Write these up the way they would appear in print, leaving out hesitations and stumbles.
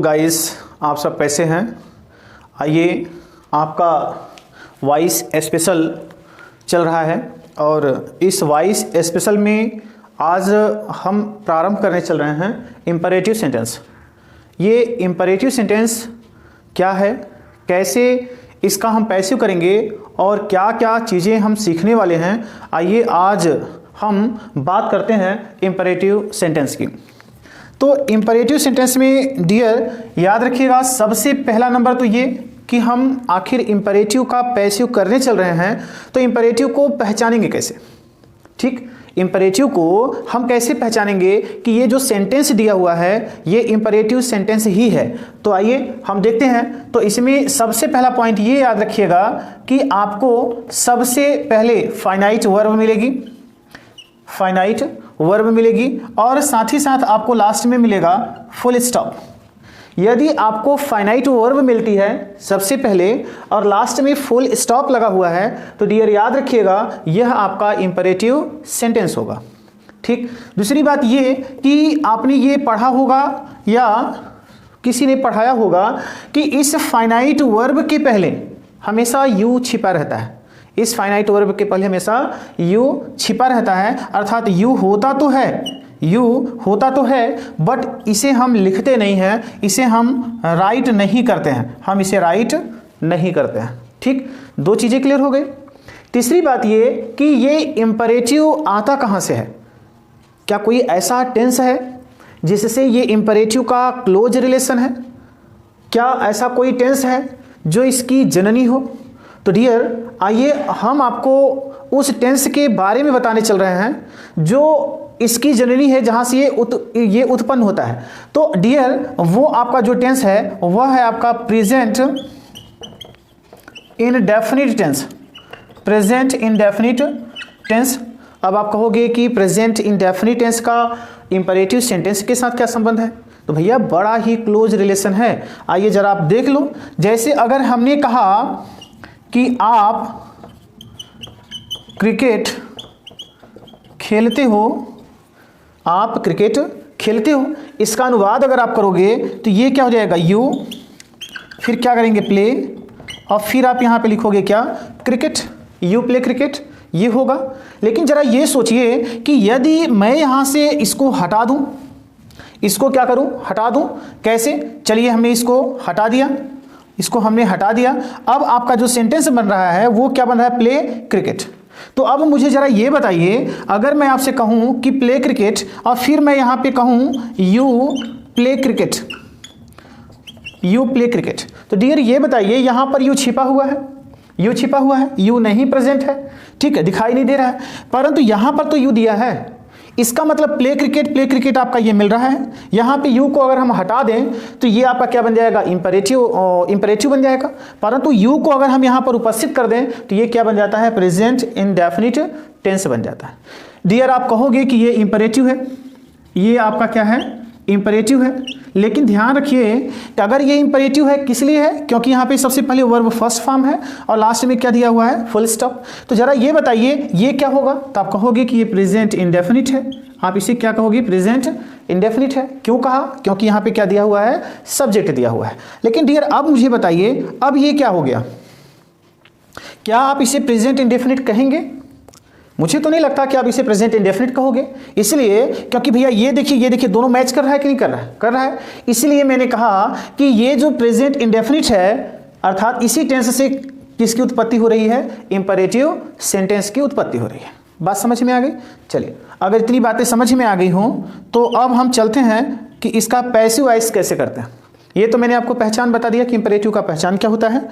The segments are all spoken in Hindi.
गाइस, आप सब कैसे हैं? आइए, आपका वॉइस स्पेशल चल रहा है और इस वॉइस स्पेशल में आज हम प्रारंभ करने चल रहे हैं इम्परेटिव सेंटेंस। ये इम्परेटिव सेंटेंस क्या है, कैसे इसका हम पैसिव करेंगे और क्या क्या चीज़ें हम सीखने वाले हैं, आइए आज हम बात करते हैं इम्परेटिव सेंटेंस की। तो इम्परेटिव सेंटेंस में डियर याद रखिएगा, सबसे पहला नंबर तो ये कि हम आखिर इम्परेटिव का पैसिव करने चल रहे हैं, तो इम्परेटिव को पहचानेंगे कैसे। ठीक, इम्परेटिव को हम कैसे पहचानेंगे कि ये जो सेंटेंस दिया हुआ है ये इम्परेटिव सेंटेंस ही है। तो आइए हम देखते हैं। तो इसमें सबसे पहला पॉइंट ये याद रखिएगा कि आपको सबसे पहले फाइनाइट वर्ब मिलेगी, फाइनाइट वर्ब मिलेगी और साथ ही साथ आपको लास्ट में मिलेगा फुल स्टॉप। यदि आपको फाइनाइट वर्ब मिलती है सबसे पहले और लास्ट में फुल स्टॉप लगा हुआ है तो डियर याद रखिएगा यह आपका इम्परेटिव सेंटेंस होगा। ठीक, दूसरी बात ये कि आपने ये पढ़ा होगा या किसी ने पढ़ाया होगा कि इस फाइनाइट वर्ब के पहले हमेशा यू छिपा रहता है। इस फाइनाइट वर्ब के पहले हमेशा यू छिपा रहता है, अर्थात यू होता तो है बट इसे हम लिखते नहीं हैं, इसे हम राइट नहीं करते हैं, हम इसे राइट नहीं करते हैं। ठीक, दो चीज़ें क्लियर हो गई। तीसरी बात ये कि ये इम्परेटिव आता कहाँ से है, क्या कोई ऐसा टेंस है जिससे ये इम्परेटिव का क्लोज रिलेशन है, क्या ऐसा कोई टेंस है जो इसकी जननी हो। तो डियर आइए हम आपको उस टेंस के बारे में बताने चल रहे हैं जो इसकी जननी है, जहां से ये उत्पन्न होता है। तो डियर वो आपका जो टेंस है वह है आपका present indefinite tense, present indefinite tense. अब आप कहोगे कि प्रेजेंट इंडेफिनिट टेंस का इंपरेटिव सेंटेंस के साथ क्या संबंध है, तो भैया बड़ा ही क्लोज रिलेशन है। आइए जरा आप देख लो। जैसे अगर हमने कहा कि आप क्रिकेट खेलते हो, आप क्रिकेट खेलते हो, इसका अनुवाद अगर आप करोगे तो ये क्या हो जाएगा, यू, फिर क्या करेंगे प्ले, और फिर आप यहाँ पे लिखोगे क्या, क्रिकेट, यू प्ले क्रिकेट, ये होगा। लेकिन जरा ये सोचिए कि यदि मैं यहाँ से इसको हटा दूँ, इसको क्या करूँ, हटा दूँ, कैसे। चलिए हमने इसको हटा दिया, इसको हमने हटा दिया। अब आपका जो सेंटेंस बन रहा है वो क्या बन रहा है, प्ले क्रिकेट। तो अब मुझे जरा ये बताइए, अगर मैं आपसे कहूं कि प्ले क्रिकेट और फिर मैं यहां पे कहूं you play cricket, you play cricket, तो डियर ये बताइए यहां पर यू छिपा हुआ है, यू छिपा हुआ है, यू नहीं प्रेजेंट है, ठीक है, दिखाई नहीं दे रहा है, परंतु यहां पर तो यू दिया है। इसका मतलब प्ले क्रिकेट आपका ये मिल रहा है। यहाँ पे यू को अगर हम हटा दें तो ये आपका क्या बन जाएगा, इम्परेटिव बन जाएगा। परंतु यू को अगर हम यहाँ पर उपस्थित कर दें तो ये क्या बन जाता है, प्रेजेंट इंडेफिनिट टेंस बन जाता है। डियर आप कहोगे कि ये इम्परेटिव है, ये आपका क्या है, इम्परेटिव है। लेकिन ध्यान रखिए कि अगर ये इम्परेटिव है किस लिए है, क्योंकि यहाँ पे सबसे पहले वर्ब फर्स्ट फॉर्म है और लास्ट में क्या दिया हुआ है, फुल स्टॉप। तो जरा ये बताइए ये क्या होगा, तो आप कहोगे कि ये प्रेजेंट इंडेफिनिट है। आप इसे क्या कहोगे, प्रेजेंट इंडेफिनिट है। क्यों कहा, क्योंकि यहाँ पे क्या दिया हुआ है, सब्जेक्ट दिया हुआ है। लेकिन डियर अब मुझे बताइए अब ये क्या हो गया, क्या आप इसे प्रेजेंट इंडेफिनिट कहेंगे? मुझे तो नहीं लगता कि आप इसे प्रेजेंट इंडेफिनिट कहोगे, इसलिए क्योंकि भैया ये देखिए दोनों मैच कर रहा है कि नहीं कर रहा है, कर रहा है। इसलिए मैंने कहा कि ये जो प्रेजेंट इंडेफिनिट है अर्थात इसी टेंस से किसकी उत्पत्ति हो रही है, इंपरेटिव सेंटेंस की उत्पत्ति हो रही है। बात समझ में आ गई। चलिए अगर इतनी बातें समझ में आ गई हों तो अब हम चलते हैं कि इसका पैसिव वॉइस कैसे करते हैं। ये तो मैंने आपको पहचान बता दिया कि इंपरेटिव का पहचान क्या होता है।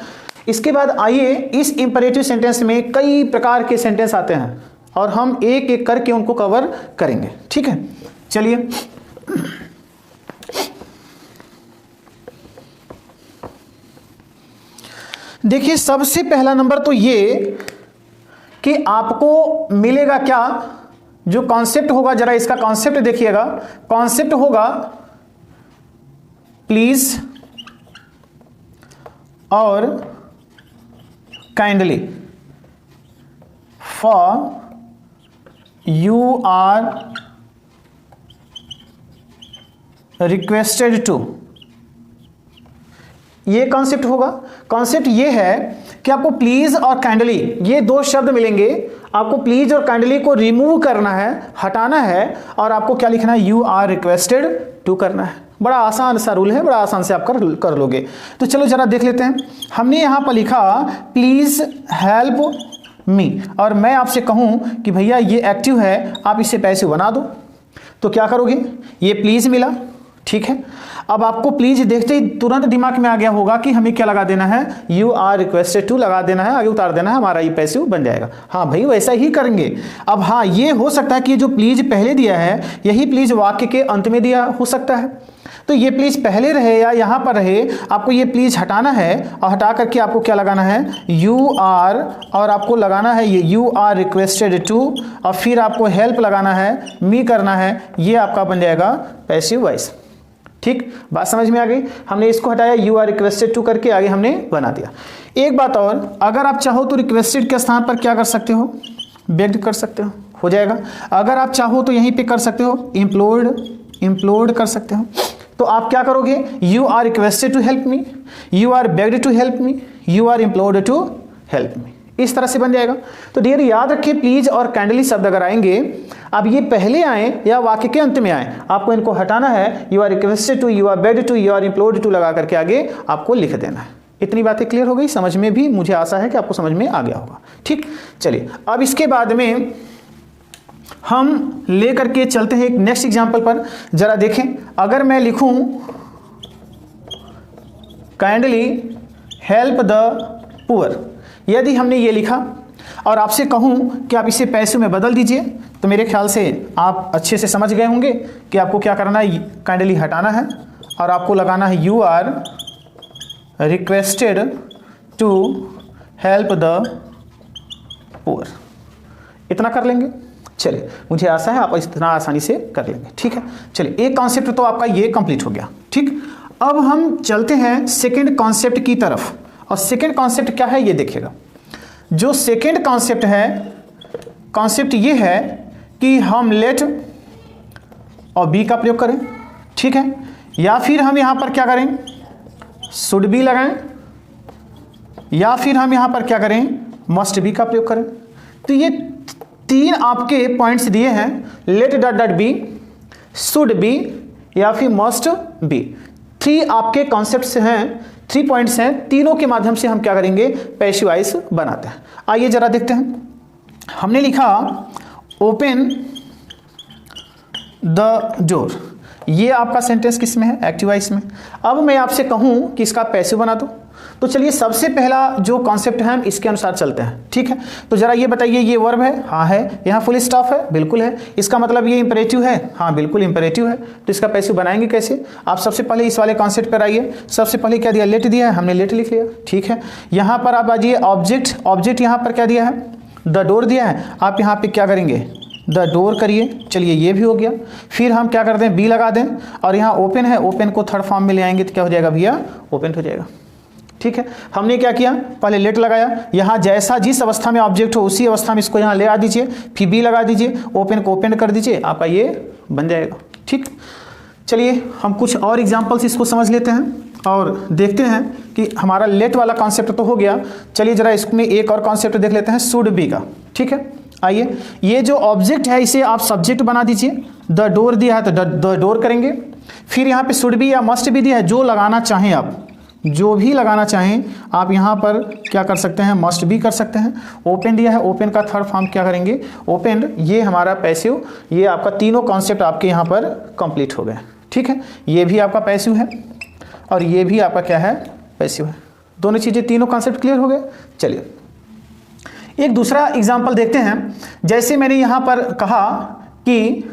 इसके बाद आइए इस इंपरेटिव सेंटेंस में कई प्रकार के सेंटेंस आते हैं और हम एक एक करके उनको कवर करेंगे। ठीक है, चलिए देखिए सबसे पहला नंबर तो ये कि आपको मिलेगा क्या, जो कॉन्सेप्ट होगा, जरा इसका कॉन्सेप्ट देखिएगा। कॉन्सेप्ट होगा प्लीज और kindly, for you are requested to, ये कॉन्सेप्ट होगा। कॉन्सेप्ट ये है कि आपको प्लीज और काइंडली ये दो शब्द मिलेंगे, आपको प्लीज और काइंडली को रिमूव करना है, हटाना है, और आपको क्या लिखना है, यू आर रिक्वेस्टेड टू करना है। बड़ा आसान सा रूल है, बड़ा आसान से आप कर लोगे। तो चलो जरा देख लेते हैं। हमने यहाँ पर लिखा प्लीज हेल्प मी, और मैं आपसे कहूँ कि भैया ये एक्टिव है, आप इसे पैसिव बना दो, तो क्या करोगे, ये प्लीज मिला, ठीक है। अब आपको प्लीज देखते ही तुरंत दिमाग में आ गया होगा कि हमें क्या लगा देना है, यू आर रिक्वेस्टेड टू लगा देना है, आगे उतार देना है, हमारा ये पैसिव बन जाएगा। हाँ भाई वैसा ही करेंगे। अब हाँ ये हो सकता है कि ये जो प्लीज पहले दिया है यही प्लीज वाक्य के अंत में दिया हो सकता है, तो ये प्लीज पहले रहे या यहाँ पर रहे, आपको ये प्लीज हटाना है, और हटा करके आपको क्या लगाना है, यू आर, और आपको लगाना है ये यू आर रिक्वेस्टेड टू, और फिर आपको हेल्प लगाना है, मी करना है, ये आपका बन जाएगा पैसिव वॉइस। ठीक, बात समझ में आ गई। हमने इसको हटाया, यू आर रिक्वेस्टेड टू करके आगे हमने बना दिया। एक बात और, अगर आप चाहो तो रिक्वेस्टेड के स्थान पर क्या कर सकते हो, बेग्ड कर सकते हो जाएगा। अगर आप चाहो तो यहीं पे कर सकते हो, इम्प्लोर्ड कर सकते हो। तो आप क्या करोगे, you are requested to help me, you are begged to help me, you are implored to help me, इस तरह से बन जाएगा। तो डियर याद रखिए, प्लीज और काइंडली शब्द अगर आएंगे, अब ये पहले आए या वाक्य के अंत में आए, आपको इनको हटाना है, you are requested to, you are begged to, you are implored to लगा करके आगे आपको लिख देना है। इतनी बातें क्लियर हो गई, समझ में भी मुझे आशा है कि आपको समझ में आ गया होगा। ठीक, चलिए अब इसके बाद में हम ले करके चलते हैं एक नेक्स्ट एग्जाम्पल पर। जरा देखें, अगर मैं लिखूं काइंडली हेल्प द पुअर, यदि हमने ये लिखा और आपसे कहूं कि आप इसे पैसे में बदल दीजिए, तो मेरे ख्याल से आप अच्छे से समझ गए होंगे कि आपको क्या करना है, काइंडली हटाना है और आपको लगाना है you are requested to help the poor. इतना कर लेंगे, चलिए मुझे आशा है आप इतना आसानी से कर लेंगे। ठीक है, चलिए एक कॉन्सेप्ट तो आपका ये कंप्लीट हो गया। ठीक, अब हम चलते हैं सेकंड कॉन्सेप्ट की तरफ, और सेकंड कॉन्सेप्ट क्या है ये देखिएगा। जो सेकंड कॉन्सेप्ट है, कॉन्सेप्ट ये है कि हम लेट और बी का प्रयोग करें, ठीक है, या फिर हम यहां पर क्या करें, शुड बी लगाएं, या फिर हम यहां पर क्या करें, मस्ट बी का प्रयोग करें। तो ये तीन आपके पॉइंट्स दिए हैं, let dot dot be, should be, या फिर मस्ट बी। थ्री आपके कॉन्सेप्ट्स हैं, 3 पॉइंट्स हैं, तीनों के माध्यम से हम क्या करेंगे, पैसिव वॉइस बनाते हैं। आइए जरा देखते हैं। हमने लिखा ओपन द डोर, ये आपका सेंटेंस किस में है, एक्टिव वॉइस में। अब मैं आपसे कहूं कि इसका पैसिव बना दो, तो चलिए सबसे पहला जो कॉन्सेप्ट है हम इसके अनुसार चलते हैं। ठीक है, तो जरा ये बताइए, ये वर्ब है, हाँ है, यहाँ फुल स्टॉप है, बिल्कुल है, इसका मतलब ये इंपरेटिव है, हाँ बिल्कुल इंपरेटिव है। तो इसका पैसिव बनाएंगे कैसे, आप सबसे पहले इस वाले कॉन्सेप्ट पर आइए। सबसे पहले क्या दिया, लेट दिया है, हमने लेट लिख लिया। ठीक है, यहाँ पर आप आइए ऑब्जेक्ट, ऑब्जेक्ट यहाँ पर क्या दिया है, द डोर दिया है, आप यहाँ पे क्या करेंगे, द डोर करिए। चलिए ये भी हो गया। फिर हम क्या करते हैं, बी लगा दें, और यहाँ ओपन है, ओपन को थर्ड फॉर्म में ले आएंगे तो क्या हो जाएगा भैया, ओपन हो जाएगा। ठीक है, हमने क्या किया, पहले लेट लगाया, यहाँ जैसा जिस अवस्था में ऑब्जेक्ट हो उसी अवस्था में इसको यहाँ ले आ दीजिए, फिर बी लगा दीजिए, ओपन को ओपन कर दीजिए, आपका ये बन जाएगा। ठीक, चलिए हम कुछ और एग्जांपल्स इसको समझ लेते हैं और देखते हैं कि हमारा लेट वाला कॉन्सेप्ट तो हो गया। चलिए जरा इसमें एक और कॉन्सेप्ट देख लेते हैं, शुड बी का। ठीक है, आइए, ये जो ऑब्जेक्ट है इसे आप सब्जेक्ट बना दीजिए, द डोर दिया है तो द डोर करेंगे। फिर यहाँ पे शुड बी या मस्ट बी दिया है, जो लगाना चाहें आप, जो भी लगाना चाहें आप यहाँ पर क्या कर सकते हैं, मस्ट भी कर सकते हैं। ओपन दिया है, ओपन का थर्ड फॉर्म क्या करेंगे, ओपन। ये हमारा पैसिव, ये आपका तीनों कॉन्सेप्ट आपके यहाँ पर कंप्लीट हो गए। ठीक है, ये भी आपका पैसिव है और ये भी आपका क्या है, पैसिव है। दोनों चीज़ें, तीनों कॉन्सेप्ट क्लियर हो गए। चलिए एक दूसरा एग्जाम्पल देखते हैं। जैसे मैंने यहाँ पर कहा कि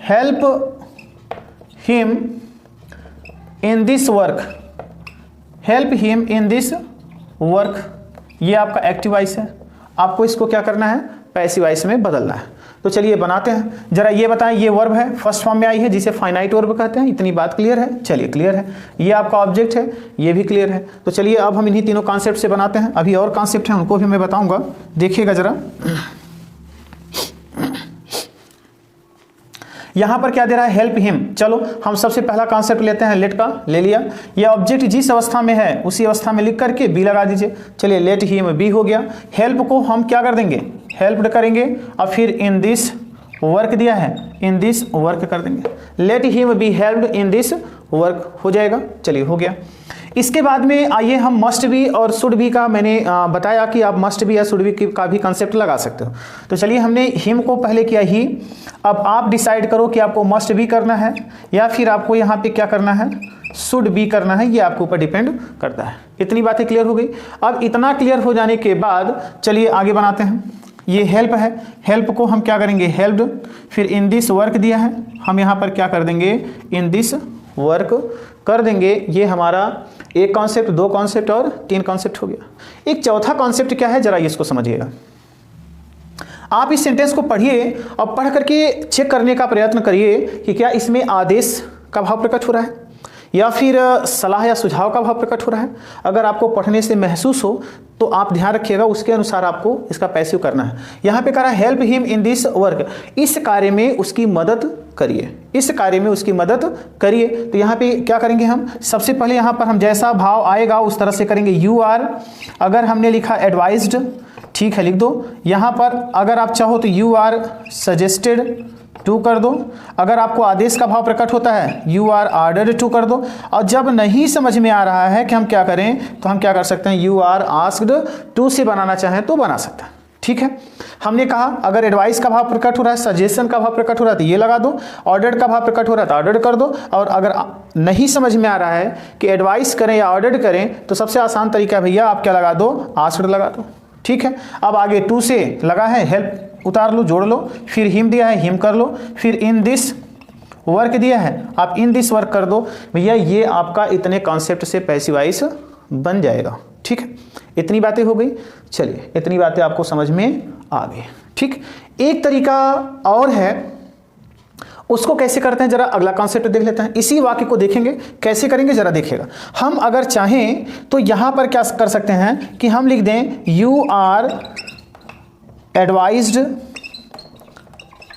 help him in this work, help him in this work, ये आपका एक्टिव वॉइस है, आपको इसको क्या करना है, पैसिव वॉइस में बदलना है। तो चलिए बनाते हैं। जरा ये बताएं, ये वर्ब है, फर्स्ट फॉर्म में आई है जिसे फाइनाइट वर्ब कहते हैं। इतनी बात क्लियर है, चलिए क्लियर है। ये आपका ऑब्जेक्ट है, ये भी क्लियर है। तो चलिए अब हम इन्हीं तीनों कॉन्सेप्ट से बनाते हैं। अभी और कॉन्सेप्ट हैं उनको भी मैं बताऊंगा, देखिएगा जरा। यहाँ पर क्या दे रहा है, हेल्प हिम। चलो हम सबसे पहला कॉन्सेप्ट लेते हैं, लेट का ले लिया। यह ऑब्जेक्ट जिस अवस्था में है उसी अवस्था में लिख करके बी लगा दीजिए। चलिए लेट हिम बी हो गया। हेल्प को हम क्या कर देंगे, हेल्प्ड करेंगे और फिर इन दिस वर्क दिया है, इन दिस वर्क कर देंगे। Let him be helped in this work हो जाएगा। चलिए हो गया। इसके बाद में आइए हम मस्ट बी और शुड बी का मैंने बताया कि आप मस्ट बी या शुड बी का भी कंसेप्ट लगा सकते हो। तो चलिए हमने हिम को पहले किया ही, अब आप डिसाइड करो कि आपको मस्ट बी करना है या फिर आपको यहाँ पे क्या करना है, शुड बी करना है, ये आपके ऊपर डिपेंड करता है। इतनी बातें क्लियर हो गई। अब इतना क्लियर हो जाने के बाद चलिए आगे बनाते हैं। ये हेल्प है, हेल्प को हम क्या करेंगे, हेल्प्ड, फिर इन दिस वर्क दिया है, हम यहाँ पर क्या कर देंगे, इन दिस वर्क कर देंगे। ये हमारा एक कॉन्सेप्ट, दो कॉन्सेप्ट और तीन कॉन्सेप्ट हो गया। एक चौथा कॉन्सेप्ट क्या है, जरा इसको समझिएगा। आप इस सेंटेंस को पढ़िए और पढ़ करके चेक करने का प्रयत्न करिए कि क्या इसमें आदेश का भाव प्रकट हो रहा है या फिर सलाह या सुझाव का भाव प्रकट हो रहा है। अगर आपको पढ़ने से महसूस हो तो आप ध्यान रखिएगा, उसके अनुसार आपको इसका पैसिव करना है। यहाँ पे कह रहा है help him in this work, इस कार्य में उसकी मदद करिए, इस कार्य में उसकी मदद करिए। तो यहाँ पे क्या करेंगे हम, सबसे पहले यहाँ पर हम जैसा भाव आएगा उस तरह से करेंगे। यू आर, अगर हमने लिखा एडवाइज्ड, ठीक है लिख दो। यहाँ पर अगर आप चाहो तो यू आर सजेस्टेड टू कर दो। अगर आपको आदेश का भाव प्रकट होता है यू आर ऑर्डर्ड टू कर दो। और जब नहीं समझ में आ रहा है कि हम क्या करें तो हम क्या कर सकते हैं, यू आर आस्क्ड टू से बनाना चाहें तो बना सकते हैं। ठीक है, हमने कहा अगर एडवाइस का भाव प्रकट हो रहा है, सजेशन का भाव प्रकट हो रहा है तो ये लगा दो, ऑर्डर्ड का भाव प्रकट हो रहा है तो ऑर्डर्ड कर दो। और अगर नहीं समझ में आ रहा है कि एडवाइस करें या ऑर्डर्ड करें तो सबसे आसान तरीका है भैया, आप क्या लगा दो, आस्क्ड लगा दो। ठीक है, अब आगे टू से लगा है, हेल्प उतार लो, जोड़ लो, फिर हिम दिया है, हिम कर लो, फिर इन दिस वर्क दिया है, आप इन दिस वर्क कर दो। भैया ये आपका इतने कॉन्सेप्ट से पैसिव वॉइस बन जाएगा। ठीक है, इतनी बातें हो गई। चलिए इतनी बातें आपको समझ में आ गई। ठीक, एक तरीका और है, उसको कैसे करते हैं जरा अगला कॉन्सेप्ट देख लेते हैं। इसी वाक्य को देखेंगे कैसे करेंगे, जरा देखिएगा। हम अगर चाहें तो यहां पर क्या कर सकते हैं कि हम लिख दें यू आर एडवाइज्ड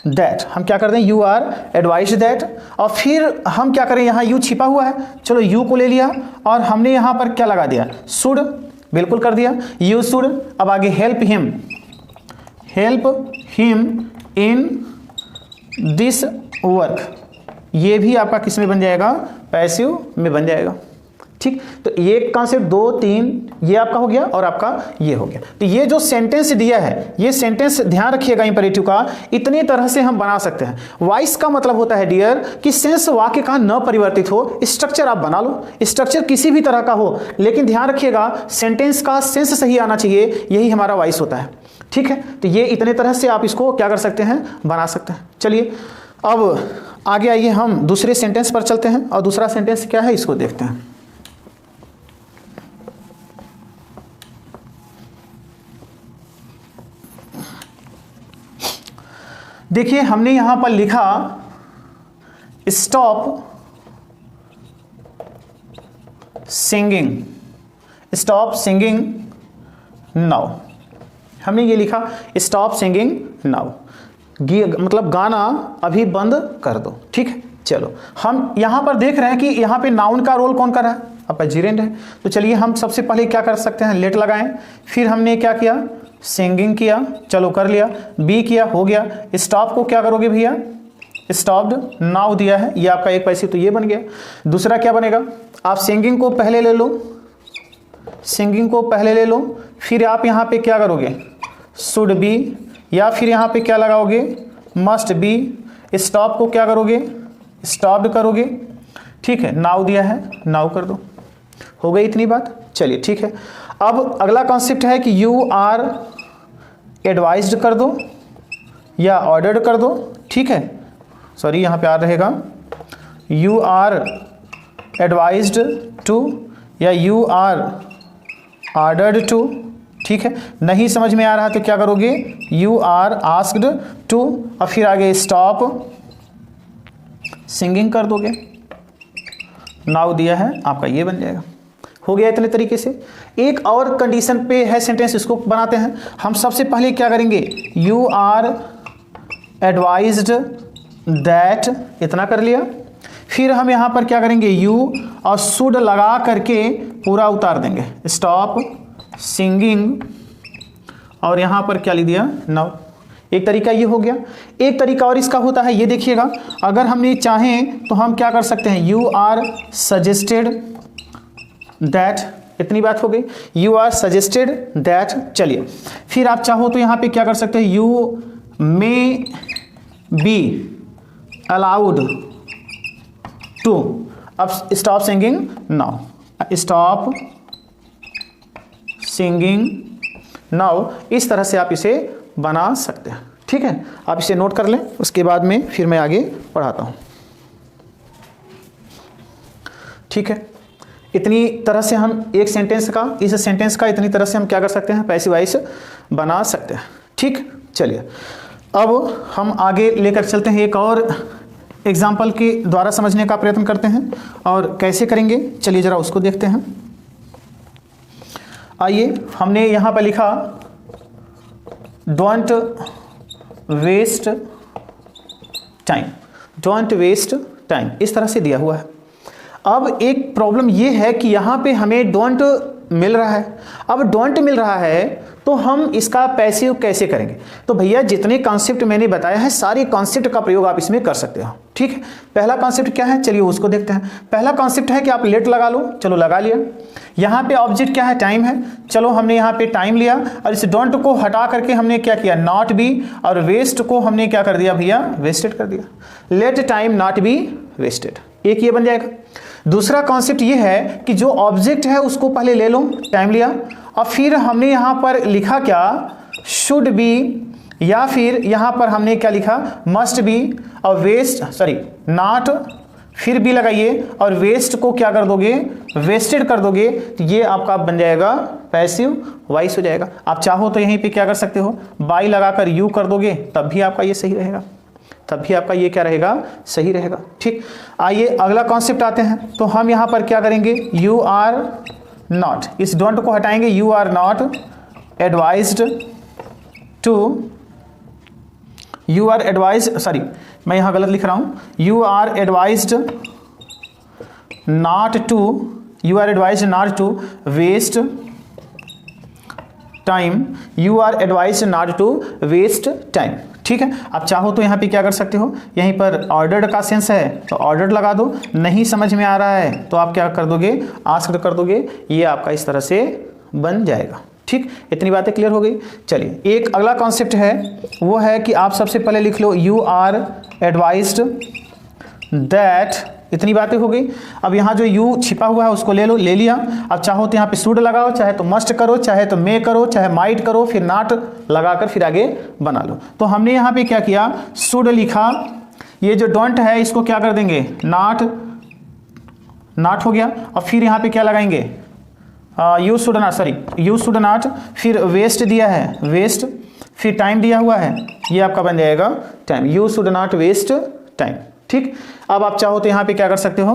दैट, हम क्या कर दें, यू आर एडवाइज्ड दैट। और फिर हम क्या करें, यहाँ यू छिपा हुआ है, चलो यू को ले लिया और हमने यहाँ पर क्या लगा दिया, शुड, बिल्कुल कर दिया, यू शुड। अब आगे help him in this work, ये भी आपका किस में बन जाएगा, पैसिव में बन जाएगा। ठीक, तो ये कॉन्सेप्ट 2 3 ये आपका हो गया और आपका ये हो गया। तो ये जो सेंटेंस दिया है, ये सेंटेंस ध्यान रखिएगा इंपेरेटिव का, इतनी तरह से हम बना सकते हैं। वॉइस का मतलब होता है डियर कि सेंस वाक्य का न परिवर्तित हो, स्ट्रक्चर आप बना लो, स्ट्रक्चर किसी भी तरह का हो, लेकिन ध्यान रखिएगा सेंटेंस का सेंस सही आना चाहिए, यही हमारा वॉइस होता है। ठीक है, तो ये इतने तरह से आप इसको क्या कर सकते हैं, बना सकते हैं। चलिए अब आगे आइए, हम दूसरे सेंटेंस पर चलते हैं और दूसरा सेंटेंस क्या है इसको देखते हैं। देखिए हमने यहां पर लिखा stop singing, stop singing now. हमने ये लिखा स्टॉप सिंगिंग नाउ, मतलब गाना अभी बंद कर दो। ठीक है, चलो हम यहां पर देख रहे हैं कि यहां पे नाउन का रोल कौन कर रहा है, आपका जिरेंड है। तो चलिए हम सबसे पहले क्या कर सकते हैं, लेट लगाएं, फिर हमने क्या किया, सिंगिंग किया, चलो कर लिया, बी किया, हो गया। स्टॉप को क्या करोगे भैया, स्टॉप्ड, नाउ दिया है, ये आपका एक पैसिव तो ये बन गया। दूसरा क्या बनेगा, आप सिंगिंग को पहले ले लो, सिंगिंग को पहले ले लो, फिर आप यहाँ पे क्या करोगे, शुड बी, या फिर यहाँ पे क्या लगाओगे, मस्ट बी। स्टॉप को क्या करोगे, स्टॉप्ड करोगे। ठीक है, नाउ दिया है, नाउ कर दो, हो गई इतनी बात। चलिए ठीक है, अब अगला कॉन्सेप्ट है कि यू आर एडवाइज्ड कर दो या ऑर्डर्ड कर दो। ठीक है, सॉरी यहाँ पे आ रहेगा यू आर एडवाइज्ड टू या यू आर ऑर्डर्ड टू। ठीक है, नहीं समझ में आ रहा तो क्या करोगे, यू आर आस्क्ड टू, और फिर आगे स्टॉप सिंगिंग कर दोगे, नाउ दिया है आपका ये बन जाएगा। हो गया इतने तरीके से। एक और कंडीशन पे है सेंटेंस, इसको बनाते हैं हम। सबसे पहले क्या करेंगे, यू आर एडवाइज्ड दैट, इतना कर लिया। फिर हम यहाँ पर क्या करेंगे, यू और शुड लगा करके पूरा उतार देंगे, स्टॉप सिंगिंग, और यहाँ पर क्या लिख दिया, नाउ। एक तरीका ये हो गया। एक तरीका और इसका होता है, ये देखिएगा, अगर हमने चाहें तो हम क्या कर सकते हैं, यू आर सजेस्टेड दैट, इतनी बात हो गई, यू आर सजेस्टेड दैट। चलिए फिर आप चाहो तो यहाँ पे क्या कर सकते हैं, you may be allowed to, अब stop singing now, stop singing now. इस तरह से आप इसे बना सकते हैं, ठीक है। आप इसे नोट कर लें, उसके बाद में फिर मैं आगे पढ़ाता हूँ, ठीक है। इतनी तरह से हम एक सेंटेंस का, इस सेंटेंस का इतनी तरह से हम क्या कर सकते हैं, पैसिव वॉइस बना सकते हैं, ठीक। चलिए अब हम आगे लेकर चलते हैं, एक और एग्जाम्पल के द्वारा समझने का प्रयत्न करते हैं, और कैसे करेंगे चलिए ज़रा उसको देखते हैं। आइए, हमने यहाँ पर लिखा don't waste time, don't waste time, इस तरह से दिया हुआ है। अब एक प्रॉब्लम ये है कि यहाँ पे हमें डोंट मिल रहा है। अब डोंट मिल रहा है तो हम इसका पैसिव कैसे करेंगे, तो भैया जितने कॉन्सेप्ट मैंने बताया है सारे कॉन्सेप्ट का प्रयोग आप इसमें कर सकते हो, ठीक है। पहला कॉन्सेप्ट क्या है, चलिए उसको देखते हैं। पहला कॉन्सेप्ट है कि आप लेट लगा लो, चलो लगा लिया। यहाँ पे ऑब्जेक्ट क्या है, टाइम है, चलो हमने यहाँ पे टाइम लिया, और इस डोंट को हटा करके हमने क्या किया, नॉट बी, और वेस्ट को हमने क्या कर दिया भैया, वेस्टेड कर दिया। Let time not be wasted, एक ये बन जाएगा। दूसरा कॉन्सेप्ट ये है कि जो ऑब्जेक्ट है उसको पहले ले लो, टाइम लिया, और फिर हमने यहाँ पर लिखा क्या, शुड बी, या फिर यहाँ पर हमने क्या लिखा, मस्ट बी, और वेस्ट नॉट, फिर भी लगाइए, और वेस्ट को क्या कर दोगे, वेस्टेड कर दोगे, तो ये आपका बन जाएगा पैसिव वॉइस हो जाएगा। आप चाहो तो यहीं पे क्या कर सकते हो, बाई लगाकर यू कर दोगे, तब भी आपका ये सही रहेगा, तब भी आपका ये क्या रहेगा, सही रहेगा, ठीक। आइए अगला कॉन्सेप्ट आते हैं, तो हम यहाँ पर क्या करेंगे, यू आर नॉट, इस डोंट को हटाएंगे, you are not advised to, you are advised, sorry मैं यहाँ गलत लिख रहा हूँ, you are advised not to, you are advised not to waste time, you are advised not to waste time, ठीक है। आप चाहो तो यहाँ पे क्या कर सकते हो, यहीं पर ऑर्डर्ड का सेंस है तो ऑर्डर्ड लगा दो, नहीं समझ में आ रहा है तो आप क्या कर दोगे, आस्क्ड कर दोगे, ये आपका इस तरह से बन जाएगा, ठीक। इतनी बातें क्लियर हो गई। चलिए एक अगला कॉन्सेप्ट है, वो है कि आप सबसे पहले लिख लो यू आर एडवाइज्ड दैट, इतनी बातें हो गई। अब यहाँ जो यू छिपा हुआ है उसको ले लो, ले लिया। अब चाहो तो यहाँ पे शुड लगाओ, चाहे तो मस्ट करो, चाहे तो मे करो, चाहे माइट करो, फिर नॉट लगाकर फिर आगे बना लो। तो हमने यहाँ पे क्या किया, शुड लिखा, ये जो डोंट है इसको क्या कर देंगे, नॉट, नॉट हो गया, और फिर यहाँ पे क्या लगाएंगे, you should not, sorry you should not, फिर वेस्ट दिया है, वेस्ट, फिर टाइम दिया हुआ है, ये आपका बन जाएगा time, you should not waste time, ठीक। अब आप चाहो तो यहाँ पे क्या कर सकते हो,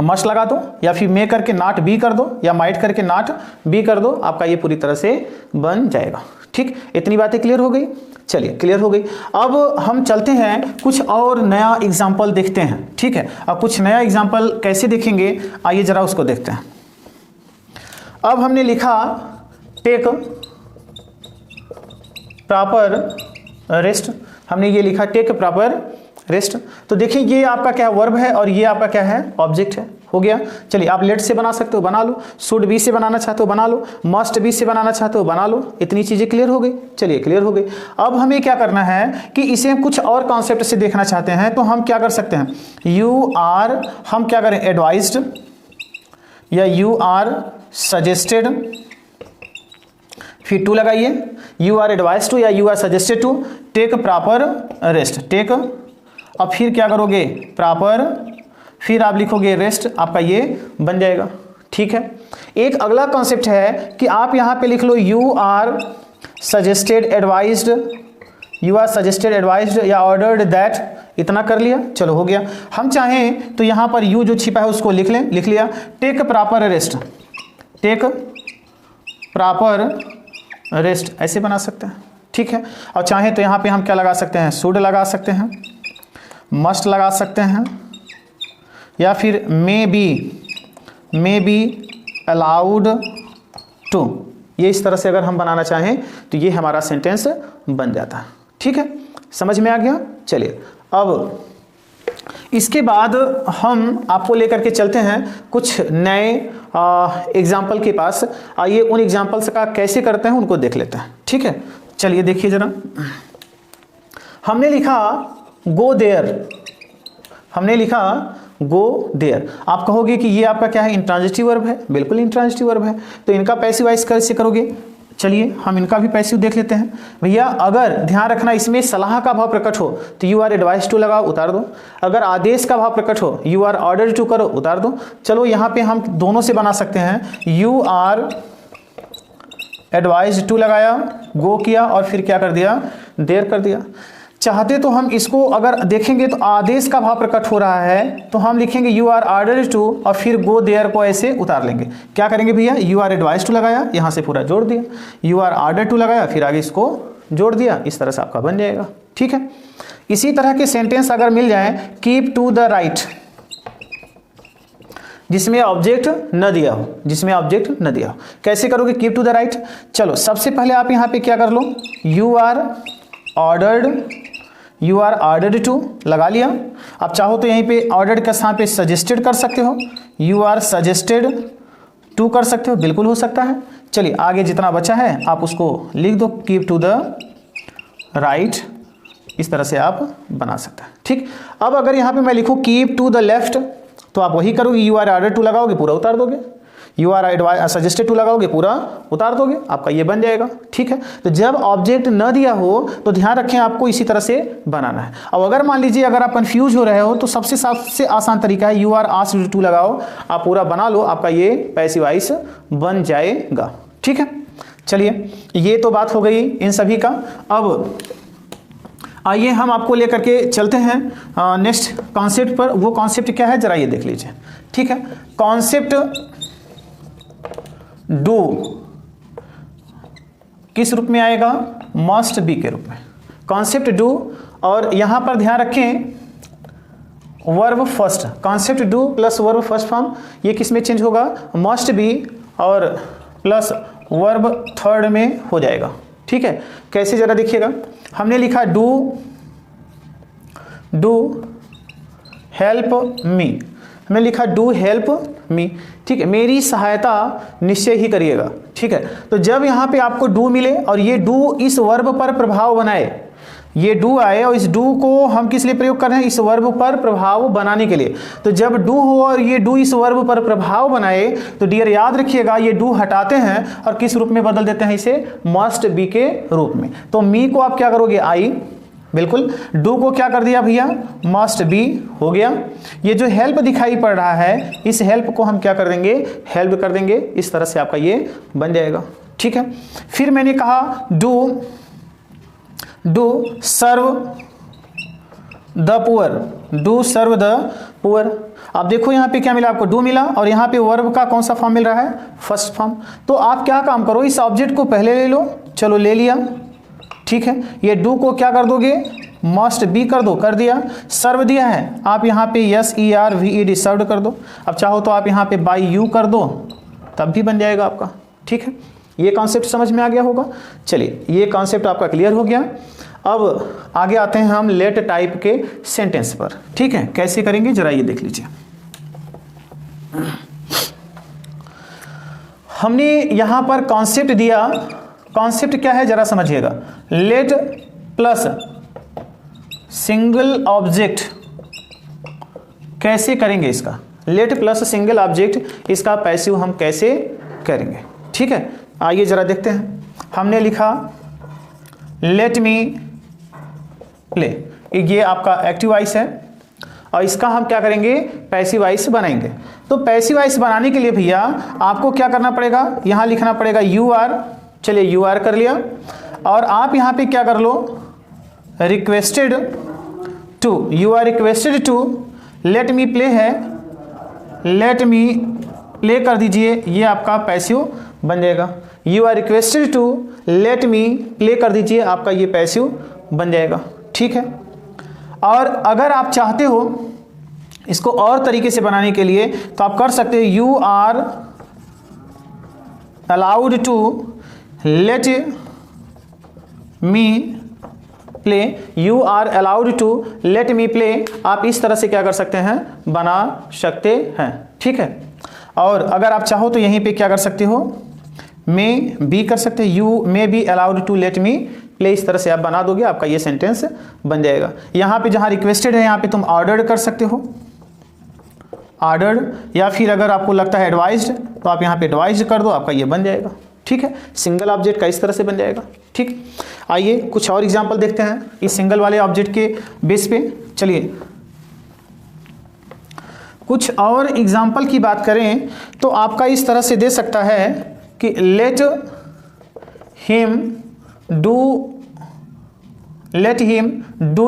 मस्ट लगा दो, या फिर मे करके नॉट बी कर दो, या माइट करके नॉट बी कर दो, आपका ये पूरी तरह से बन जाएगा, ठीक। इतनी बातें क्लियर हो गई। चलिए क्लियर हो गई। अब हम चलते हैं कुछ और नया एग्जाम्पल देखते हैं, ठीक है। अब कुछ नया एग्जाम्पल कैसे देखेंगे, आइए जरा उसको देखते हैं। अब हमने लिखा टेक प्रॉपर रेस्ट, हमने ये लिखा टेक प्रॉपर रेस्ट, तो देखिए ये आपका क्या वर्ब है और ये आपका क्या है, ऑब्जेक्ट है, हो गया। चलिए आप लेट से बना सकते हो, बना लो, शुड बी से बनाना चाहते हो बना लो, मस्ट बी से बनाना चाहते हो बना लो। इतनी चीजें क्लियर हो गई। चलिए क्लियर हो गई। अब हमें क्या करना है कि इसे कुछ और कॉन्सेप्ट से देखना चाहते हैं, तो हम क्या कर सकते हैं, यू आर, हम क्या करें, एडवाइज्ड, या यू आर सजेस्टेड, फिर टू लगाइए, यू आर एडवाइज्ड टू या you are suggested to take proper rest, take, अब फिर क्या करोगे, प्रॉपर, फिर आप लिखोगे रेस्ट, आपका ये बन जाएगा, ठीक है। एक अगला कॉन्सेप्ट है कि आप यहाँ पे लिख लो you are suggested advised, you are suggested advised या ऑर्डर्ड दैट, इतना कर लिया, चलो हो गया। हम चाहें तो यहाँ पर यू जो छिपा है उसको लिख लें, लिख लिया, take proper rest, take proper rest, ऐसे बना सकते हैं, ठीक है। और चाहें तो यहाँ पे हम क्या लगा सकते हैं, शुड लगा सकते हैं, मस्ट लगा सकते हैं, या फिर मे बी अलाउड टू। ये इस तरह से अगर हम बनाना चाहें तो ये हमारा सेंटेंस बन जाता है। ठीक है, समझ में आ गया। चलिए अब इसके बाद हम आपको लेकर के चलते हैं कुछ नए एग्जाम्पल के पास। आइए उन एग्जाम्पल्स का कैसे करते हैं उनको देख लेते हैं। ठीक है, चलिए देखिए जरा। हमने लिखा गो देयर, हमने लिखा गो देयर। आप कहोगे कि ये आपका क्या है, इंट्रांजिटिव वर्ब है। बिल्कुल इंट्रांजिटिव वर्ब है, तो इनका पैसिव वॉइस कैसे करोगे। चलिए हम इनका भी पैसिव देख लेते हैं। भैया अगर ध्यान रखना इसमें सलाह का भाव प्रकट हो तो यू आर एडवाइस टू लगाओ, उतार दो। अगर आदेश का भाव प्रकट हो यू आर ऑर्डर टू करो, उतार दो। चलो यहाँ पे हम दोनों से बना सकते हैं, यू आर एडवाइज टू लगाया, गो किया और फिर क्या कर दिया, देर कर दिया। चाहते तो हम इसको अगर देखेंगे तो आदेश का भाव प्रकट हो रहा है तो हम लिखेंगे यू आर ऑर्डर टू और फिर गो देयर को ऐसे उतार लेंगे। क्या करेंगे भैया, यू आर एडवाइस टू लगाया, यहाँ से पूरा जोड़ दिया, यू आर ऑर्डर टू लगाया, फिर आगे इसको जोड़ दिया। इस तरह से आपका बन जाएगा। ठीक है, इसी तरह के सेंटेंस अगर मिल जाए, कीप टू द राइट, जिसमें ऑब्जेक्ट न दिया हो, जिसमें ऑब्जेक्ट न दिया हो, कैसे करोगे कीप टू द राइट। चलो सबसे पहले आप यहाँ पे क्या कर लो, यू आर ऑर्डर्ड टू लगा लिया। आप चाहो तो यहीं पे ऑर्डर्ड के स्थान पे सजेस्टेड कर सकते हो, यू आर सजेस्टेड टू कर सकते हो, बिल्कुल हो सकता है। चलिए आगे जितना बचा है आप उसको लिख दो, कीप टू द राइट, इस तरह से आप बना सकते हैं। ठीक, अब अगर यहाँ पे मैं लिखूँ कीप टू द लेफ्ट तो आप वही करोगे, यू आर ऑर्डर टू लगाओगे पूरा उतार दोगे, you are advice suggested to लगाओगे पूरा उतार दोगे, आपका ये बन जाएगा। ठीक है, तो जब ऑब्जेक्ट न दिया हो तो ध्यान रखें आपको इसी तरह से बनाना है। अब अगर मान लीजिए अगर आप कंफ्यूज हो रहे हो तो सबसे आसान तरीका है, यू आर आस्क्ड टू लगाओ, आप पूरा बना लो, आपका ये पैसिव वॉइस बन जाएगा। ठीक है, चलिए ये तो बात हो गई इन सभी का। अब आइए हम आपको लेकर के चलते हैं नेक्स्ट कॉन्सेप्ट पर। वो कॉन्सेप्ट क्या है जरा ये देख लीजिए। ठीक है, कॉन्सेप्ट डू किस रूप में आएगा, मस्ट बी के रूप में, कॉन्सेप्ट डू। और यहां पर ध्यान रखें verb first, concept do plus verb first form, ये किस में चेंज होगा, मस्ट बी और प्लस वर्ब थर्ड में हो जाएगा। ठीक है, कैसे जरा देखिएगा। हमने लिखा डू हेल्प मी, हमने लिखा डू हेल्प मी। ठीक है, मेरी सहायता निश्चय ही करिएगा। ठीक है, तो जब यहाँ पे आपको डू मिले और ये डू इस वर्ब पर प्रभाव बनाए, ये डू आए और इस डू को हम किस लिए प्रयोग कर रहे हैं, इस वर्ब पर प्रभाव बनाने के लिए। तो जब डू हो और ये डू इस वर्ब पर प्रभाव बनाए तो डियर याद रखिएगा ये डू हटाते हैं और किस रूप में बदल देते हैं, इसे मस्ट बी के रूप में। तो मी को आप क्या करोगे, आई, बिल्कुल। डू को क्या कर दिया भैया, मस्ट बी हो गया। ये जो हेल्प दिखाई पड़ रहा है इस हेल्प को हम क्या कर देंगे, हेल्प कर देंगे। इस तरह से आपका ये बन जाएगा। ठीक है, फिर मैंने कहा do serve the poor, do serve the poor. आप देखो यहाँ पे क्या मिला आपको, डू मिला और यहाँ पे वर्ब का कौन सा फॉर्म मिल रहा है, फर्स्ट फॉर्म। तो आप क्या काम करो, इस ऑब्जेक्ट को पहले ले लो, चलो ले लिया। ठीक है, ये डू को क्या कर दोगे, मस्ट बी कर दो, कर दिया। सर्व दिया है, आप यहाँ पे SERVED सर्व्ड कर दो। अब चाहो तो आप यहाँ पे बाय यू कर दो, तब भी बन जाएगा आपका। ठीक है, ये कॉन्सेप्ट समझ में आ गया होगा। चलिए ये कॉन्सेप्ट आपका क्लियर हो गया। अब आगे आते हैं हम लेट टाइप के सेंटेंस पर। ठीक है, कैसे करेंगे जरा ये देख लीजिए। हमने यहाँ पर कॉन्सेप्ट दिया, कॉन्सेप्ट क्या है जरा समझिएगा, लेट प्लस सिंगल ऑब्जेक्ट। कैसे करेंगे इसका, लेट प्लस सिंगल ऑब्जेक्ट, इसका पैसिव हम कैसे करेंगे। ठीक है, आइए जरा देखते हैं। हमने लिखा लेट मी प्ले, ये आपका एक्टिव वॉइस है और इसका हम क्या करेंगे, पैसिव वॉइस बनाएंगे। तो पैसिव वॉइस बनाने के लिए भैया आपको क्या करना पड़ेगा, यहां लिखना पड़ेगा यू आर। चलिए यू आर कर लिया और आप यहां पे क्या कर लो, requested to, you are requested to let me play है, लेट मी प्ले कर दीजिए, ये आपका पैसिव बन जाएगा। You are requested to let me play कर दीजिए, आपका ये पैसिव बन जाएगा। ठीक है, और अगर आप चाहते हो इसको और तरीके से बनाने के लिए तो आप कर सकते हो you are allowed to let me play, you are allowed to let me play, आप इस तरह से क्या कर सकते हैं, बना सकते हैं। ठीक है, और अगर आप चाहो तो यहीं पे क्या कर सकते हो, मे बी कर सकते हैं, you may be allowed to let me play, इस तरह से आप बना दोगे, आपका ये सेंटेंस बन जाएगा। यहाँ पे जहाँ रिक्वेस्टेड है यहाँ पे तुम ऑर्डर्ड कर सकते हो, ऑर्डर्ड, या फिर अगर आपको लगता है एडवाइज्ड तो आप यहाँ पे एडवाइज्ड कर दो, आपका ये बन जाएगा। ठीक है, सिंगल ऑब्जेक्ट का इस तरह से बन जाएगा। ठीक, आइए कुछ और एग्जांपल देखते हैं इस सिंगल वाले ऑब्जेक्ट के बेस पे। चलिए कुछ और एग्जांपल की बात करें तो आपका इस तरह से दे सकता है कि लेट हिम डू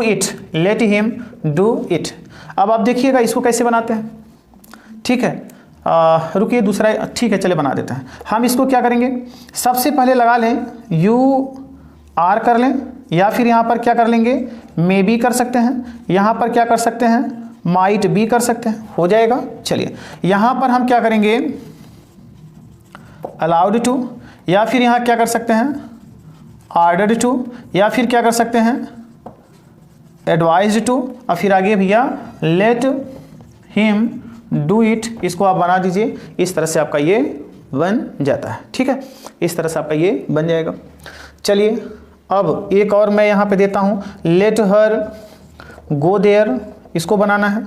इट। अब आप देखिएगा इसको कैसे बनाते हैं। ठीक है, रुकिए दूसरा, ठीक है चले बना देते हैं। हम इसको क्या करेंगे, सबसे पहले लगा लें यू आर कर लें, या फिर यहाँ पर क्या कर लेंगे, मे बी कर सकते हैं, यहाँ पर क्या कर सकते हैं, माइट बी कर सकते हैं, हो जाएगा। चलिए यहाँ पर हम क्या करेंगे, अलाउड टू, या फिर यहाँ क्या कर सकते हैं, ऑर्डर्ड टू, या फिर क्या कर सकते हैं, एडवाइज्ड टू, और फिर आगे भैया लेट हिम डू इट, इसको आप बना दीजिए। इस तरह से आपका ये बन जाता है। ठीक है, इस तरह से आपका ये बन जाएगा। चलिए अब एक और मैं यहाँ पे देता हूँ, लेट हर गो देयर, इसको बनाना है।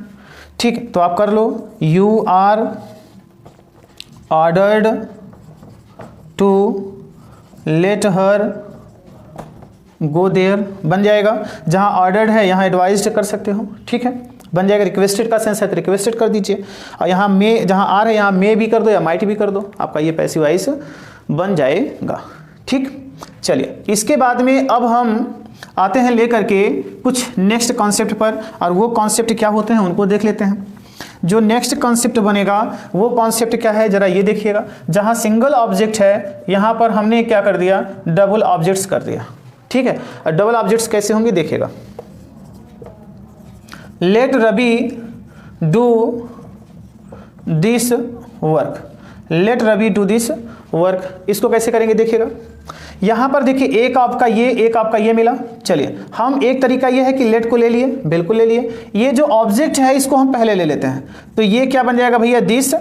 ठीक, तो आप कर लो, you are ordered to let her go there, बन जाएगा। जहाँ ऑर्डर्ड है यहाँ एडवाइज्ड कर सकते हो। ठीक है, बन जाएगा। रिक्वेस्टेड का सेंस है तो रिक्वेस्टेड कर दीजिए, और यहाँ मे, जहाँ आर है यहाँ मे भी कर दो या माइट भी कर दो, आपका ये पैसिव वॉइस बन जाएगा। ठीक, चलिए इसके बाद में अब हम आते हैं लेकर के कुछ नेक्स्ट कॉन्सेप्ट पर, और वो कॉन्सेप्ट क्या होते हैं उनको देख लेते हैं। जो नेक्स्ट कॉन्सेप्ट बनेगा वो कॉन्सेप्ट क्या है, जरा ये देखिएगा। जहाँ सिंगल ऑब्जेक्ट है यहाँ पर हमने क्या कर दिया, डबल ऑब्जेक्ट्स कर दिया। ठीक है, और डबल ऑब्जेक्ट्स कैसे होंगे देखिएगा, let Ravi do this work, let Ravi do this work, इसको कैसे करेंगे देखिएगा। यहाँ पर देखिए एक आपका ये मिला। चलिए हम एक तरीका ये है कि लेट को ले लिए, बिल्कुल ले लिए। ये जो ऑब्जेक्ट है इसको हम पहले ले लेते हैं, तो ये क्या बन जाएगा भैया, दिस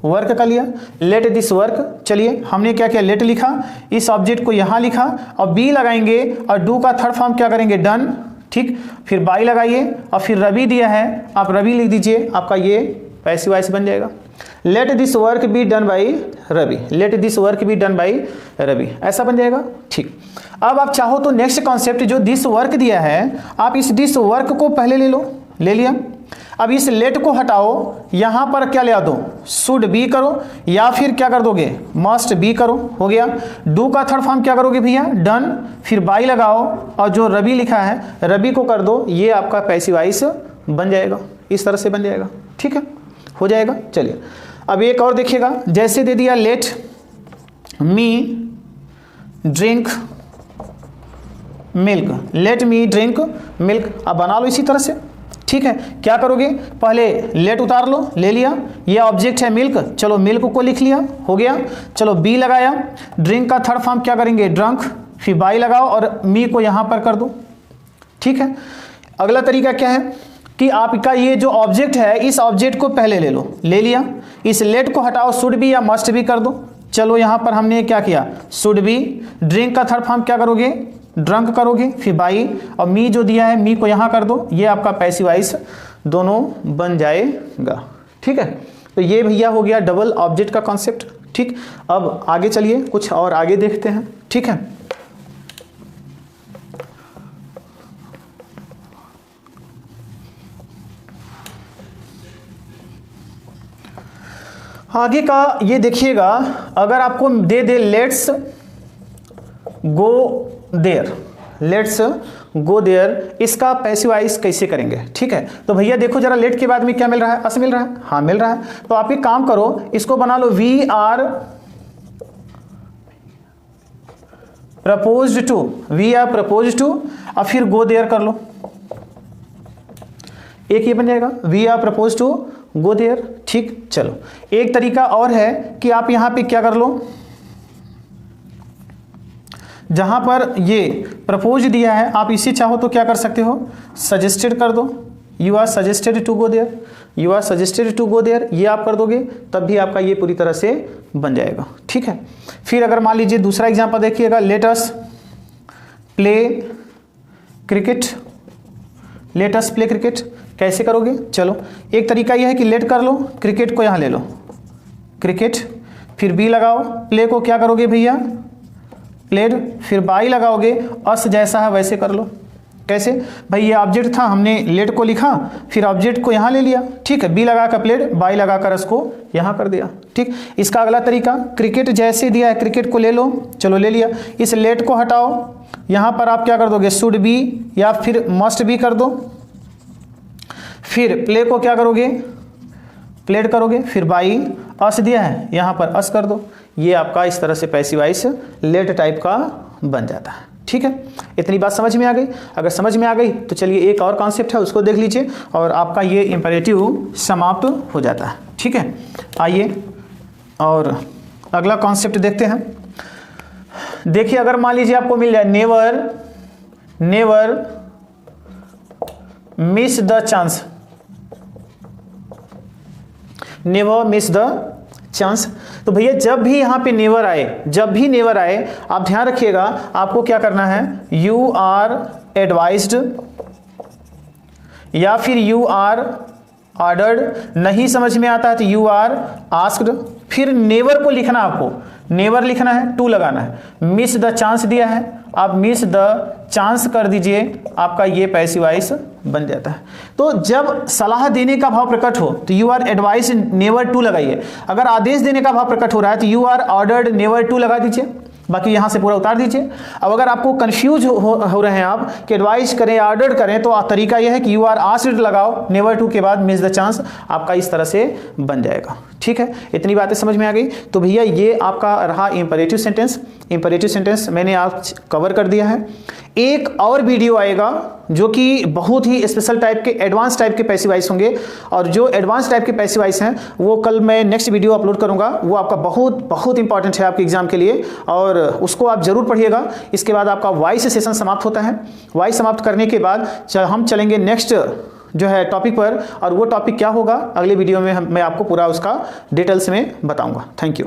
वर्क का लिया, लेट दिस वर्क। चलिए हमने क्या किया, लेट लिखा, इस ऑब्जेक्ट को यहाँ लिखा, और बी लगाएंगे, और डू का थर्ड फॉर्म क्या करेंगे, डन। ठीक, फिर बाई लगाइए, और फिर रवि दिया है, आप रवि लिख दीजिए, आपका ये पैसिव वॉइस बन जाएगा। Let this work be done by Ravi, let this work be done by Ravi, ऐसा बन जाएगा। ठीक, अब आप चाहो तो नेक्स्ट कॉन्सेप्ट जो दिस वर्क दिया है, आप इस दिस वर्क को पहले ले लो, ले लिया। अब इस लेट को हटाओ, यहाँ पर क्या ले दो, शुड बी करो, या फिर क्या कर दोगे, मस्ट बी करो, हो गया। डू का थर्ड फॉर्म क्या करोगे भैया, डन, फिर बाई लगाओ, और जो रवि लिखा है रवि को कर दो, ये आपका पैसिव वॉइस बन जाएगा, इस तरह से बन जाएगा। ठीक है, हो जाएगा। चलिए अब एक और देखिएगा, जैसे दे दिया let me drink milk, let me drink milk, अब बना लो इसी तरह से। ठीक है, क्या करोगे, पहले लेट उतार लो, ले लिया, ये ऑब्जेक्ट है मिल्क, चलो मिल्क को लिख लिया, हो गया। चलो बी लगाया, ड्रिंक का थर्ड फॉर्म क्या करेंगे, ड्रंक, फिर बाई लगाओ और मी को यहाँ पर कर दो। ठीक है, अगला तरीका क्या है कि आपका ये जो ऑब्जेक्ट है इस ऑब्जेक्ट को पहले ले लो, ले लिया, इस लेट को हटाओ, शुड बी या मस्ट बी कर दो। चलो यहाँ पर हमने क्या किया, शुड बी, ड्रिंक का थर्ड फॉर्म क्या करोगे, ड्रंक करोगे, फिर बाई, और मी जो दिया है मी को यहाँ कर दो, ये आपका पैसिव वॉइस दोनों बन जाएगा। ठीक है, तो ये भैया हो गया डबल ऑब्जेक्ट का कॉन्सेप्ट। ठीक, अब आगे चलिए कुछ और आगे देखते हैं। ठीक है, आगे का ये देखिएगा, अगर आपको दे दे let's go there, let's go there, इसका पैसिव वॉइस कैसे करेंगे। ठीक है, तो भैया देखो जरा लेट के बाद में क्या मिल रहा है, अस मिल रहा है, हाँ मिल रहा है। तो आप एक काम करो, इसको बना लो we are proposed to, we are proposed to, और फिर गो देयर कर लो। एक ये बन जाएगा, we are propose to go there. ठीक, चलो एक तरीका और है कि आप यहाँ पे क्या कर लो, जहां पर ये प्रपोज दिया है आप इसे चाहो तो क्या कर सकते हो, सजेस्टेड कर दो, you are suggested to go there, you are suggested to go there, ये आप कर दोगे तब भी आपका ये पूरी तरह से बन जाएगा। ठीक है, फिर अगर मान लीजिए दूसरा एग्जांपल देखिएगा, let us play cricket, let us play cricket, कैसे करोगे, चलो एक तरीका यह है कि लेट कर लो, क्रिकेट को यहाँ ले लो, क्रिकेट, फिर बी लगाओ, प्ले को क्या करोगे भैया, प्लेड, फिर बाई लगाओगे, अस जैसा है वैसे कर लो। कैसे भाई, ये ऑब्जेक्ट था, हमने लेट को लिखा, फिर ऑब्जेक्ट को यहाँ ले लिया। ठीक है, बी लगा कर प्लेड, बाई लगा कर अस को यहाँ कर दिया। ठीक, इसका अगला तरीका, क्रिकेट जैसे दिया है क्रिकेट को ले लो, चलो ले लिया, इस लेट को हटाओ, यहाँ पर आप क्या कर दोगे, शुड बी या फिर मस्ट बी कर दो, फिर प्ले को क्या करोगे, प्लेड करोगे, फिर बाई अस दिया है यहाँ पर अस कर दो। ये आपका इस तरह से पैसिव वॉइस लेट टाइप का बन जाता है। ठीक है, इतनी बात समझ में आ गई। अगर समझ में आ गई तो चलिए एक और कॉन्सेप्ट है उसको देख लीजिए और आपका ये इंपेरेटिव समाप्त हो जाता है। ठीक है, आइए और अगला कॉन्सेप्ट देखते हैं। देखिए अगर मान लीजिए आपको मिल जाए never, never miss the chance, never miss the chance, तो भैया जब भी यहां पे नेवर आए, जब भी नेवर आए आप ध्यान रखिएगा आपको क्या करना है, यू आर एडवाइज्ड या फिर यू आर ऑर्डर्ड, नहीं समझ में आता है तो यू आर आस्क्ड, फिर नेवर को लिखना, आपको नेवर लिखना है, टू लगाना है, मिस द चांस दिया है आप मिस द चांस कर दीजिए, आपका ये पैसिव वॉइस बन जाता है। तो जब सलाह देने का भाव प्रकट हो तो you are advice never to लगाइए, अगर आदेश देने का भाव प्रकट हो रहा है तो you are ordered never to लगा दीजिए, बाकी यहाँ से पूरा उतार दीजिए। अब अगर आपको कंफ्यूज हो रहे हैं आप कि एडवाइस करें ऑर्डर करें तो तरीका यह है कि यू आर आस्क्ड लगाओ, नेवर टू के बाद मिस द चांस, आपका इस तरह से बन जाएगा। ठीक है, इतनी बातें समझ में आ गई। तो भैया ये आपका रहा इंपेरेटिव सेंटेंस। इंपेरेटिव सेंटेंस मैंने आप कवर कर दिया है। एक और वीडियो आएगा जो कि बहुत ही स्पेशल टाइप के एडवांस टाइप के पैसिव वॉइस होंगे, और जो एडवांस टाइप के पैसिव वॉइस हैं वो कल मैं नेक्स्ट वीडियो अपलोड करूंगा, वो आपका बहुत बहुत इंपॉर्टेंट है आपके एग्जाम के लिए, और उसको आप जरूर पढ़िएगा। इसके बाद आपका वॉइस सेशन समाप्त होता है। वॉइस समाप्त करने के बाद हम चलेंगे नेक्स्ट जो है टॉपिक पर, और वो टॉपिक क्या होगा अगले वीडियो में मैं आपको पूरा उसका डिटेल्स में बताऊंगा। Thank you.